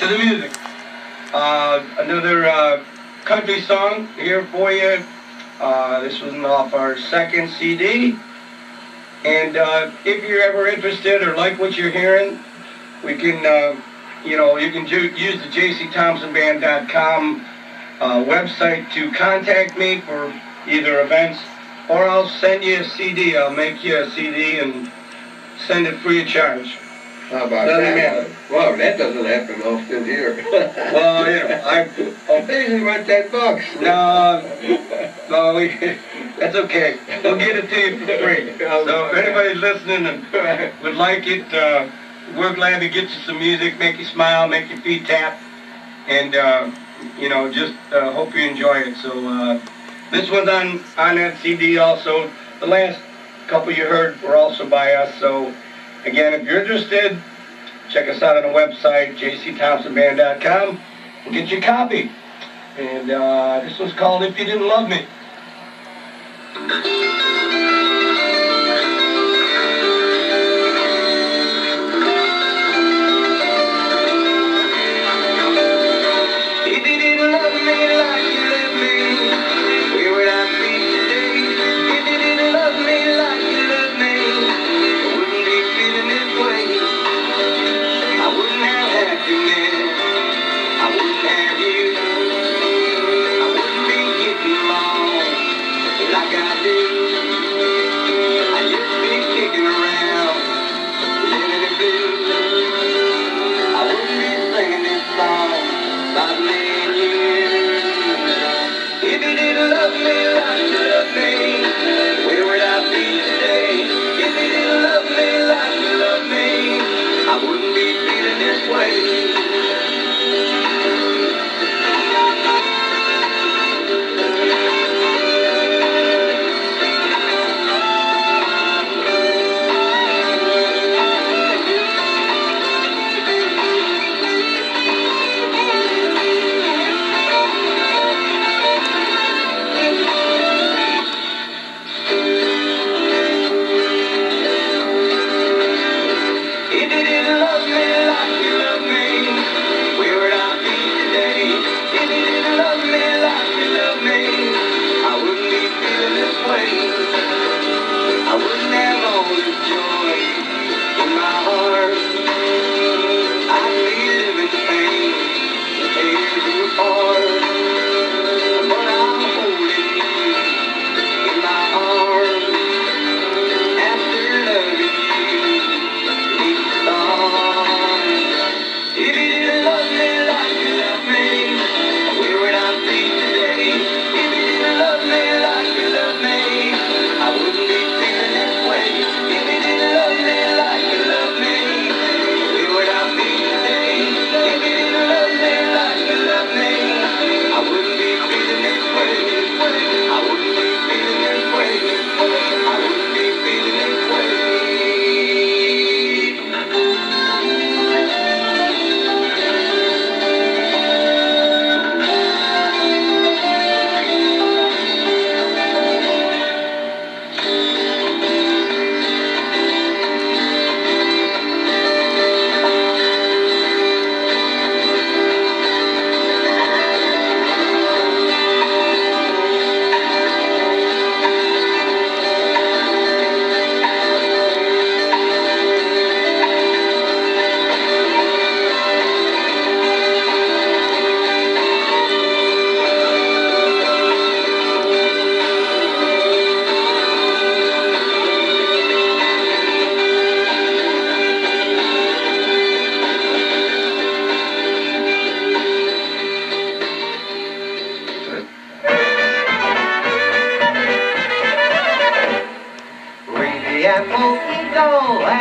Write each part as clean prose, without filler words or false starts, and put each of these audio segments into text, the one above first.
to the music. Another country song here for you. This was off our second CD. And if you're ever interested or like what you're hearing, we can, you know, you can use the jcthompsonband.com website to contact me for either events, or I'll send you a CD. I'll make you a CD and send it free of charge. How about that? Well, that doesn't happen often here. Well, you know, I usually rent $10. No, that's okay. We'll get it to you for free. So if anybody's listening and would like it, we're glad to get you some music, make you smile, make your feet tap, and you know, just hope you enjoy it. So this one's on that CD also. The last couple you heard were also by us. So again, if you're interested, check us out on the website, jcthompsonband.com, and get your copy. And this one's called If You Didn't Love Me. If you didn't love me like you love me, where would I be today? If you didn't love me like you love me, I wouldn't be feeling this way. I wouldn't have happiness, I wouldn't have you, I wouldn't be getting along like I do. I'd just be kicking around, living in blue. I wouldn't be singing this song about me and you. If you didn't love me like you love me, where would I be today? If you didn't love me like you love me, I wouldn't be feeling this way.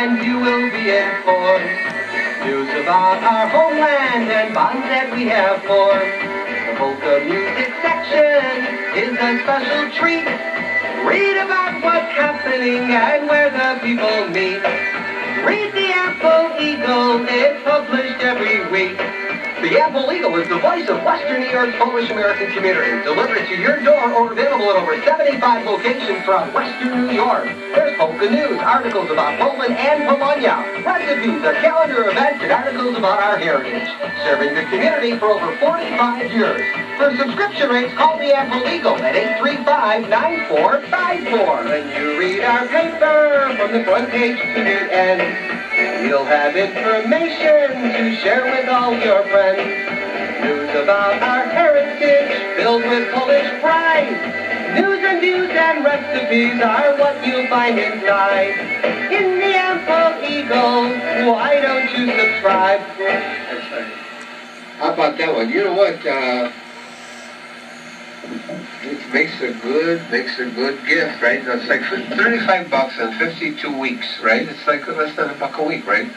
And you will be informed. News about our homeland and bonds that we have formed. The polka music section is a special treat. Read about what's happening and where the people meet. Read the Apple Eagle, it's published every week. The Ample Legal is the voice of Western New York's Polish-American community, delivered to your door or available at over 75 locations throughout Western New York. There's polka news, articles about Poland and Polonia, recipes, a calendar of events, and articles about our heritage. Serving the community for over 45 years. For subscription rates, call the Ample Legal at 835-9454. When you read our paper from the front page to the end, you'll have information to share with all your friends. News about our heritage filled with Polish pride. News and views and recipes are what you'll find inside. In the Ample Eagle, why don't you subscribe? That's right. How about that one? You know what? It makes a good gift, right? It's like $35 and 52 weeks, right? It's like less than $1 a week, right?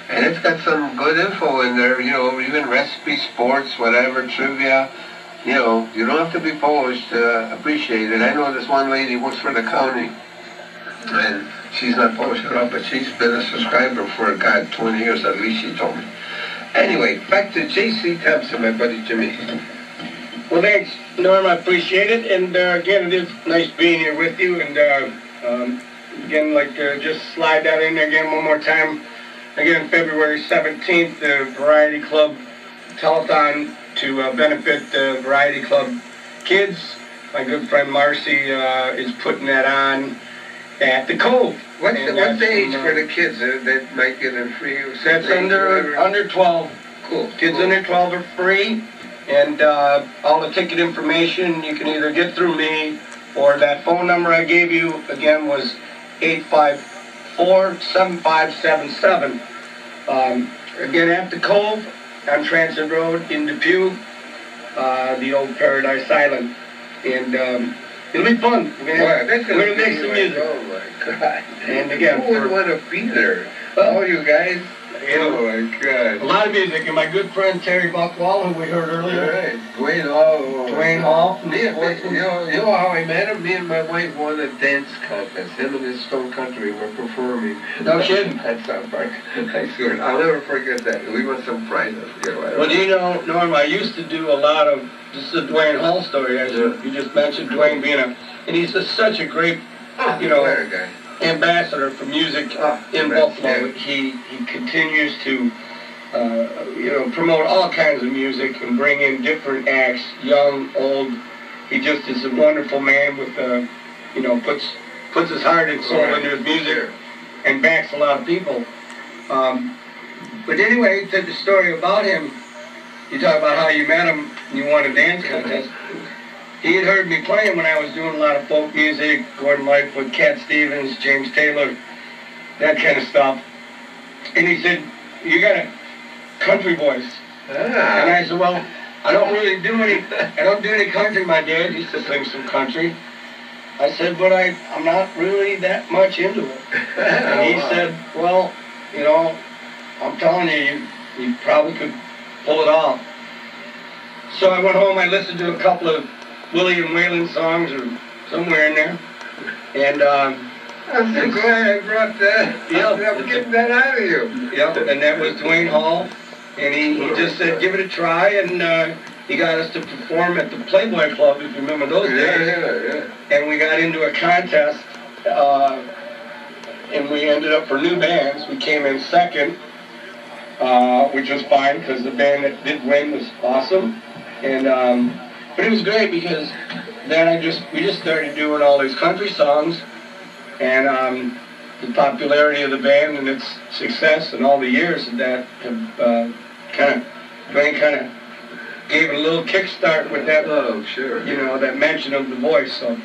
And it's got some good info in there, you know, even recipes, sports, whatever, trivia. You know, you don't have to be Polish to appreciate it. I know this one lady works for the county, and she's not Polish at all, but she's been a subscriber for, God, 20 years at least, she told me. Anyway, back to J.C. Thompson, my buddy Jimmy. Well, thanks, Norm. I appreciate it. And again, it is nice being here with you. And again, like just slide that in there again one more time. Again, February 17th, the Variety Club telethon to benefit the Variety Club kids. My good friend Marcy is putting that on at the Cove. What's the age for the kids that might get it free? That's under 12. Cool. Kids under 12 are free. And all the ticket information you can either get through me or that phone number I gave you, again, was 854-7577. Again, at the Cove on Transit Road in Depew, the old Paradise Island. And it'll be fun. We're gonna make some music. Oh my God. And again, who would want to be there? All you guys. Oh my God. A lot of music, and my good friend Terry Buckwall, who we heard earlier. Right. Dwayne Hall. Dwayne Hall. You know how I met him? Me and my wife won a dance contest. Him and his Stone Country were performing. No kidding. At South Park. I swear, I'll never forget that. We won some prizes. Well, do you know, Norm, I used to do a lot of, this is a Dwayne Hall story, as you just mentioned, Dwayne being and he's just such a great, you know, guy. Ambassador for music in Buffalo. He continues to you know, promote all kinds of music and bring in different acts, young, old. He just is a wonderful man with you know, puts his heart and soul into his music and backs a lot of people. But anyway, to the story about him, you talk about how you met him and you won a dance contest. He had heard me playing when I was doing a lot of folk music, Gordon Lightfoot, Cat Stevens, James Taylor, that kind of stuff. And he said, "You got a country voice." And I said, "Well, I don't do any country, my dad used to sing some country." I said, "But I'm not really that much into it." And he said, "Well, you know, I'm telling you, you probably could pull it off." So I went home, I listened to a couple of William Whalen songs or somewhere in there. And I'm so glad I brought that. I'm getting that out of you. Yep, and that was Dwayne Hall. And he just said, give it a try, and he got us to perform at the Playboy Club, if you remember those days. Yeah. And we got into a contest, and we ended up for new bands. We came in second, which was fine because the band that did win was awesome. And but it was great because then we just started doing all these country songs, and the popularity of the band and its success and all the years of that have Dwayne kind of gave it a little kickstart with that. Oh, sure. You know, that mention of the voice. So.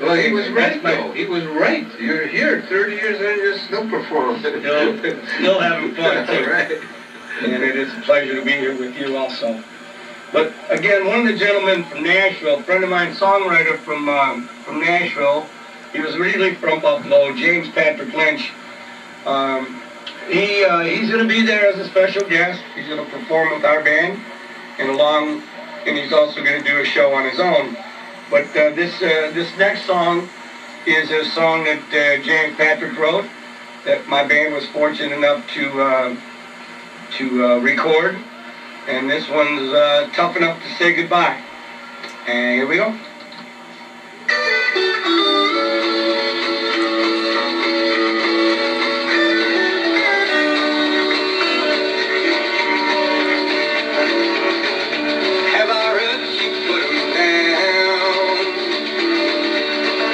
Well, he was right, though. He was right. You're here 30 years and you're still performing. Still having fun, too. Right. And it is a pleasure to be here with you also. But again, one of the gentlemen from Nashville, a friend of mine, songwriter from Nashville, he was originally from Buffalo, James Patrick Lynch. He's going to be there as a special guest. He's going to perform with our band, and he's also going to do a show on his own. But this next song is a song that James Patrick wrote, that my band was fortunate enough to record. and this one's Tough Enough to Say Goodbye. And here we go. Have I heard she put 'em down?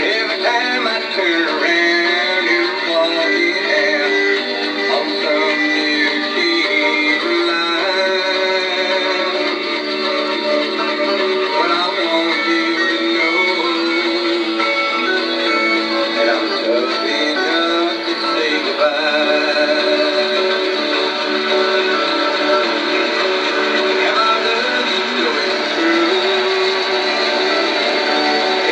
Every time I turn around, you're walking out on some new cheap line. But I want you to know that I'm tough enough to say goodbye. And I love you so it's true.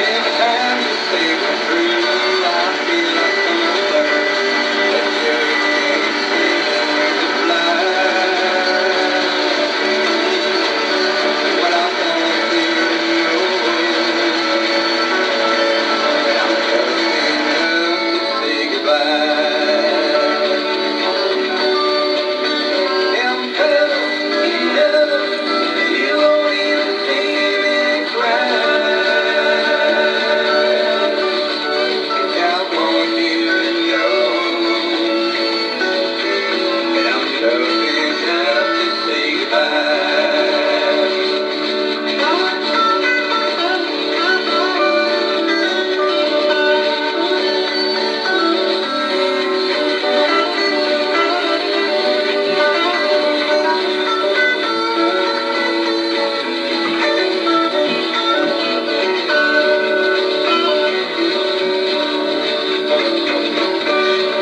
Every time you say we're through, I feel like I'm a bird that just can't seem to fly. What I want you to know that I'm tough enough to say goodbye. I'm tough enough, you won't even see me cry. I want you to know that I'm tough enough to say goodbye.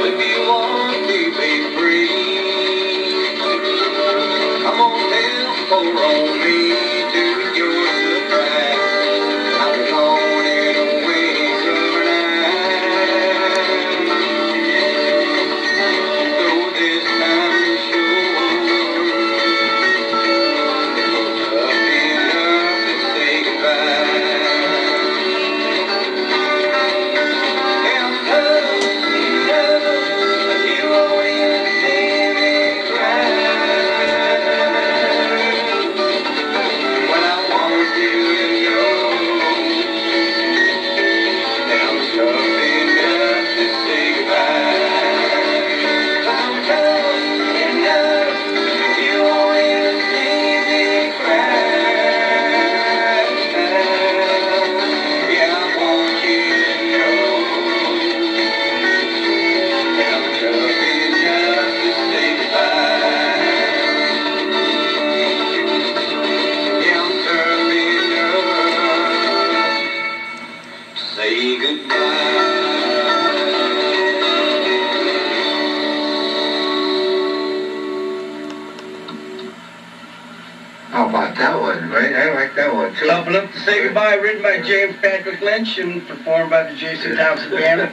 If you want to be free, come on down or on me to your surprise. I'll be gone in a wink of an eye. So this time to show that you're tough enough to say goodbye. I'm tough enough, you won't even see me cry. Well, I want you to know that I'm tough enough to say goodbye. I'm tough enough, you won't even see me cry. Yeah, I want you to know that I'm tough enough to say goodbye. Yeah, I'm tough enough to say goodbye. How about that one, right? I like that one too. Tough Enough to Say Goodbye, written by James Patrick Lynch and performed by the J.C. Thompson Band.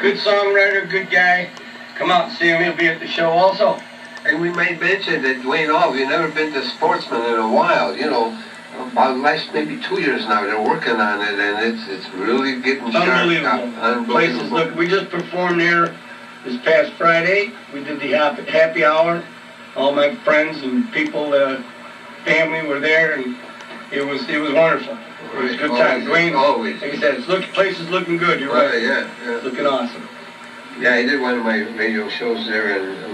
Good songwriter, good guy. Come out and see him. He'll be at the show also. And we might mention that Dwayne Hall, we've never been to Sportsman in a while, you know. About the last maybe 2 years now, they're working on it, and it's really getting sharp. Unbelievable. Places look. We just performed there this past Friday. We did the happy hour. All my friends and people, family were there, and it was wonderful. It was a good time. Dwayne, always. like I said, place is looking good. You're right. Yeah. It's looking awesome. Yeah, I did one of my radio shows there, and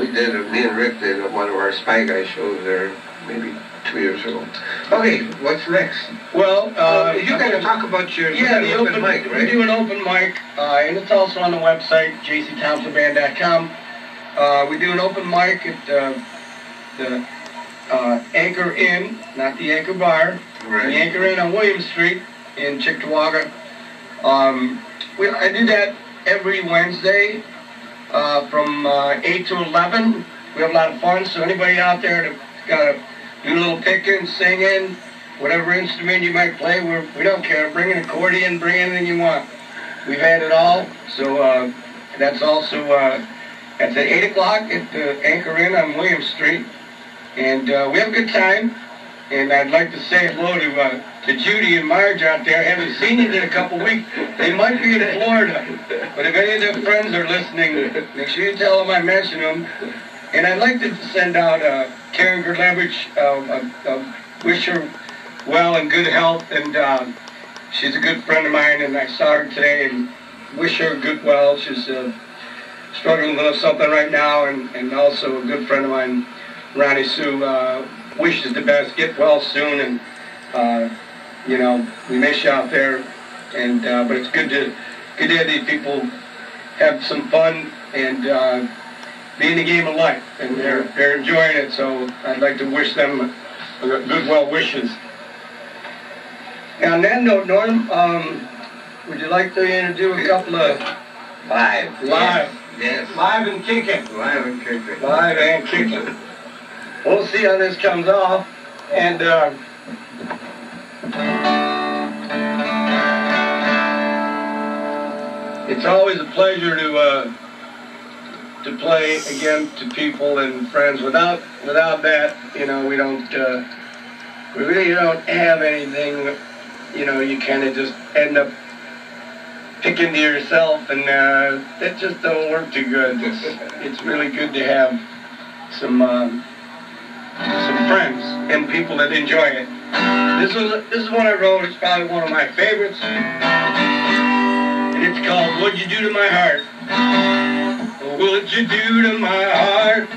me and Rick did one of our Spy Guy shows there maybe 2 years ago. Okay, what's next? Well, you're going to talk about your the open mic, right? We do an open mic, and it's also on the website, jcthompsonband.com. We do an open mic at the Anchor Inn, not the Anchor Bar, Right. the Anchor Inn on William Street in Cheektowaga. I do that every Wednesday from 8 to 11. We have a lot of fun, so anybody out there that's got to do a little picking, singing, whatever instrument you might play, we don't care. Bring an accordion, bring anything you want. We've had it all, so that's also that's at 8 o'clock at the Anchor Inn on William Street. And we have a good time. And I'd like to say hello to Judy and Marge out there. I haven't seen you in a couple weeks. They might be in Florida. But if any of their friends are listening, make sure you tell them I mentioned them. And I'd like to send out Karen Gerlevich, I wish her well and good health, and she's a good friend of mine, and I saw her today and wish her good well. She's struggling with something right now, and also a good friend of mine, Ronnie Sue, wishes the best. Get well soon, and you know, we miss you out there, and but it's good to have these people have some fun and be in the game of life, and they're enjoying it. So I'd like to wish them good well wishes. Now, on that note, Norm, would you like to introduce a couple of Live. Yes. Live and kicking. Live and kicking. Live and kicking. We'll see how this comes off, and it's always a pleasure to play again to people and friends. Without that, you know, we really don't have anything. You know, you kind of just end up picking to yourself, and that just don't work too good. It's really good to have some friends and people that enjoy it. This is one I wrote. It's probably one of my favorites, and it's called "What'd You Do to My Heart?" What'd you do to my heart?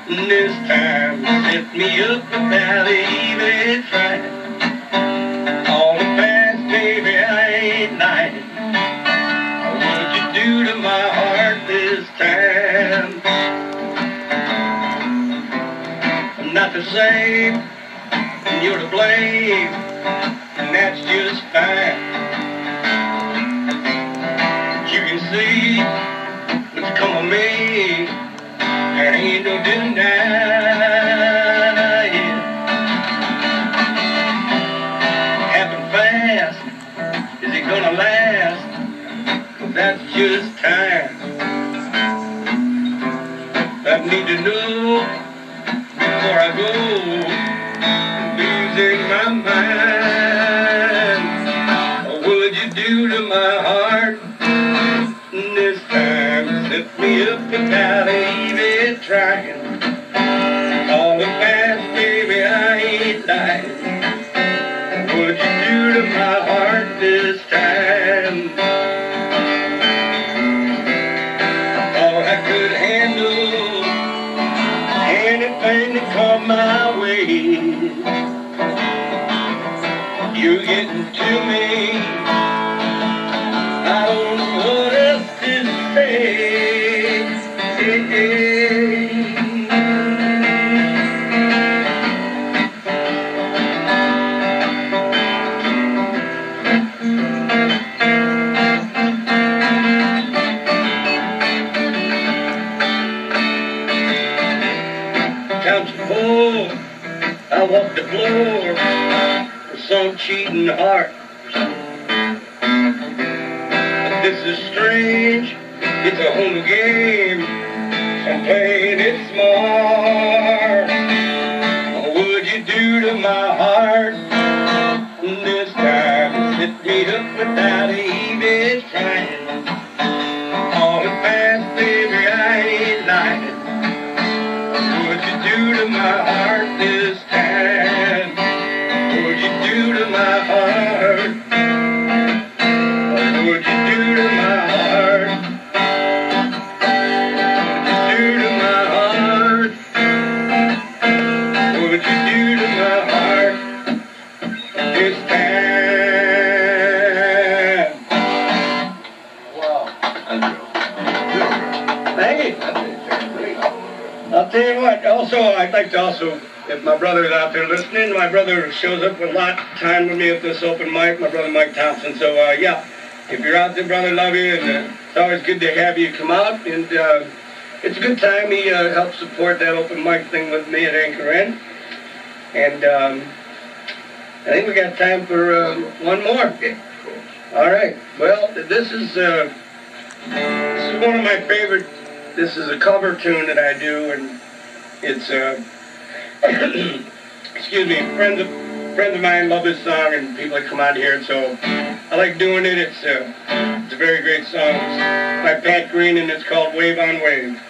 This time set me up without even trying. All the past, baby, I ain't lying. What'd you do to my heart this time? I'm not the same, and you're to blame, and that's just fine. But you can see what's come of me, there ain't no denying. Happened fast, is it gonna last? 'Cause that's just time. I need to know before I go, losing my mind. What'd you do to my heart this time? Set me up without even trying. All the past, baby, I ain't lying. What'd you do to my heart this time? Thought I could handle anything that come my way. You're getting to me, I don't know what else to say. Thompson, boy, I walk the floor for some cheating heart. This is strange, it's a home game, I'm playing it smart. What'd you do to my heart this time? Set me up without even trying. All the past, baby, I ain't lying. What'd you do to my heart this time? What'd you do to my heart? What'd you do to my heart? What'd you do to my heart? What'd you do to my heart this time? Wow. Thank you. I'll tell you what, also, I'd like to if my brother's out there listening, my brother shows up a lot of time with me at this open mic, my brother Mike Thompson. So, yeah, if you're out there, brother, love you, and it's always good to have you come out, and it's a good time. He helps support that open mic thing with me at Anchor Inn, and I think we got time for one more. Okay, cool. All right, well, this is one of my favorite. This is a cover tune that I do, and it's excuse me, friends of mine love this song, and people that come out here, so I like doing it. It's a very great song. It's by Pat Green, and it's called Wave on Wave.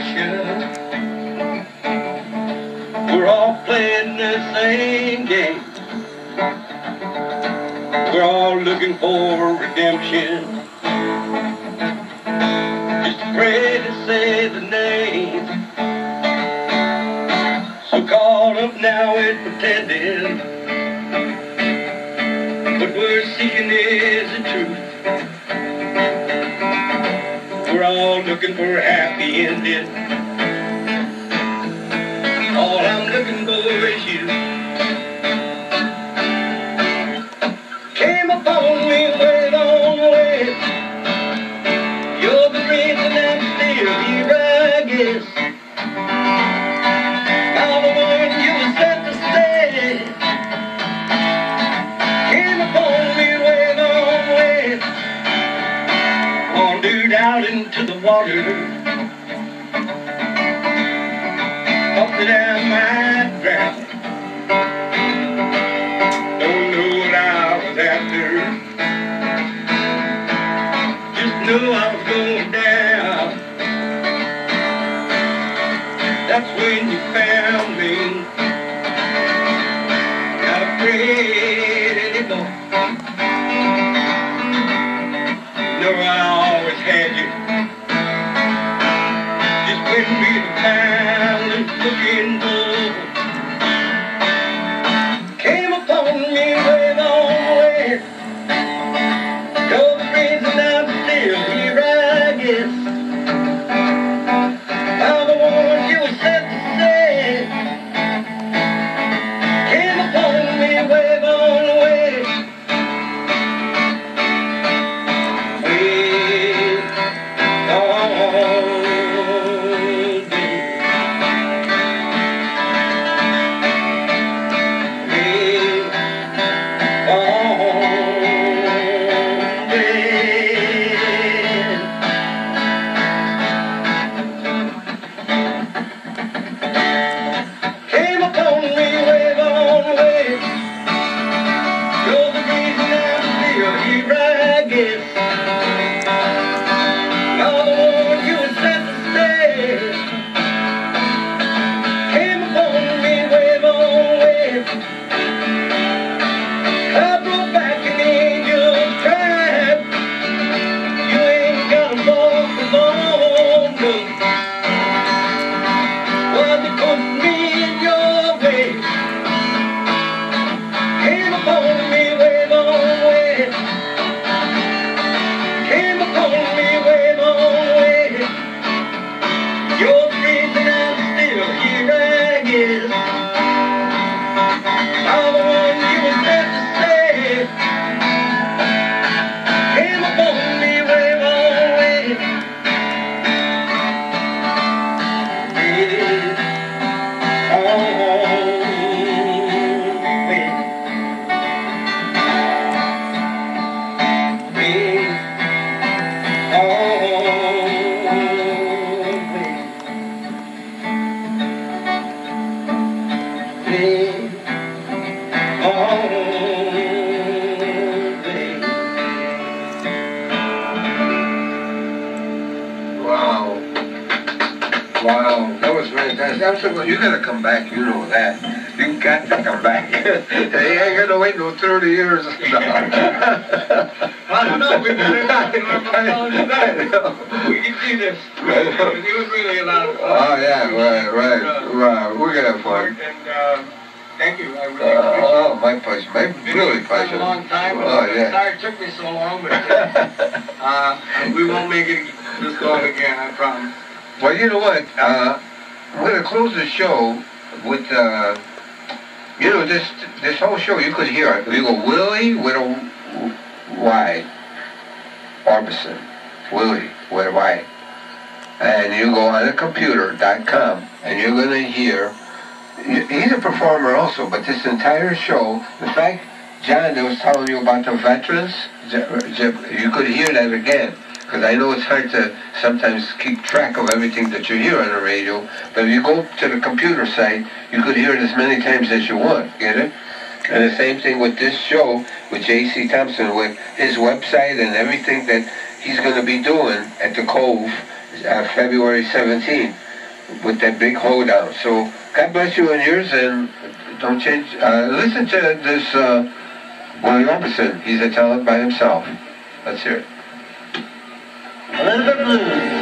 generation. We're all playing the same game. We're all looking for redemption. Just afraid to say the name. So caught up now in pretending. What we're seeking is the truth. We're all looking for a happy ending. All I'm looking for is you. Came upon me way long way. You're the reason I'm still here, I guess. Now the one you were sent to stay. Came upon me way long way. Wandered out into the water. Thought that I might drown. Don't know what I was after. Just knew I was going down. That's when you found me. Not afraid anymore. No, I always had you. Just when we were found and looking for. Came upon me way long way. You're the reason I'm still here, I guess. I'm the one you were sent to say. Came upon me way long way. Way long way. Wow, that was fantastic. I'm so glad. You gotta come back, you know that. You got to come back. They ain't gonna wait no 30 years. No. I don't know, we better not. We can see this. It was really a lot of fun. Oh yeah, right. We're gonna have fun. And thank you, I really appreciate it. Oh, my pleasure. My really pleasure. It's been a long time. Oh yeah. Sorry it took me so long, but we won't make it this long again, I promise. Well, you know what? I'm going to close the show with, you know, this whole show, you could hear it. You go, Willie with a Y. Orbison. Willie with a Y. And you go on the computer.com, and you're going to hear, he's a performer also, but this entire show, in fact, John, I was telling you about the veterans, you could hear that again. Because I know it's hard to sometimes keep track of everything that you hear on the radio, but if you go to the computer site, you could hear it as many times as you want, get it? And the same thing with this show, with J.C. Thompson, with his website and everything that he's going to be doing at the Cove, February 17th. with that big hoedown. So God bless you and yours, and don't change. Listen to this Willie Robertson. He's a talent by himself. Let's hear it. Elizabeth Blues.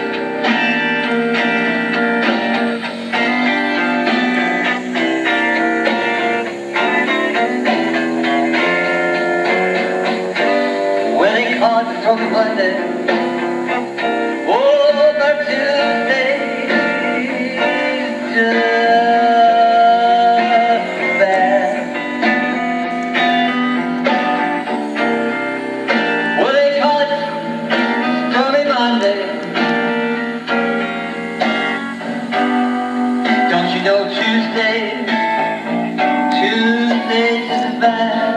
Hard from Monday, oh, but Tuesday is just bad. Well, they call it stormy Monday. Don't you know Tuesday's just bad?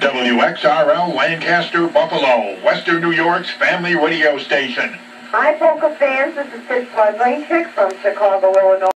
WXRL Lancaster, Buffalo, Western New York's family radio station. Hi, polka fans. This is Tish Ludley from Chicago, Illinois.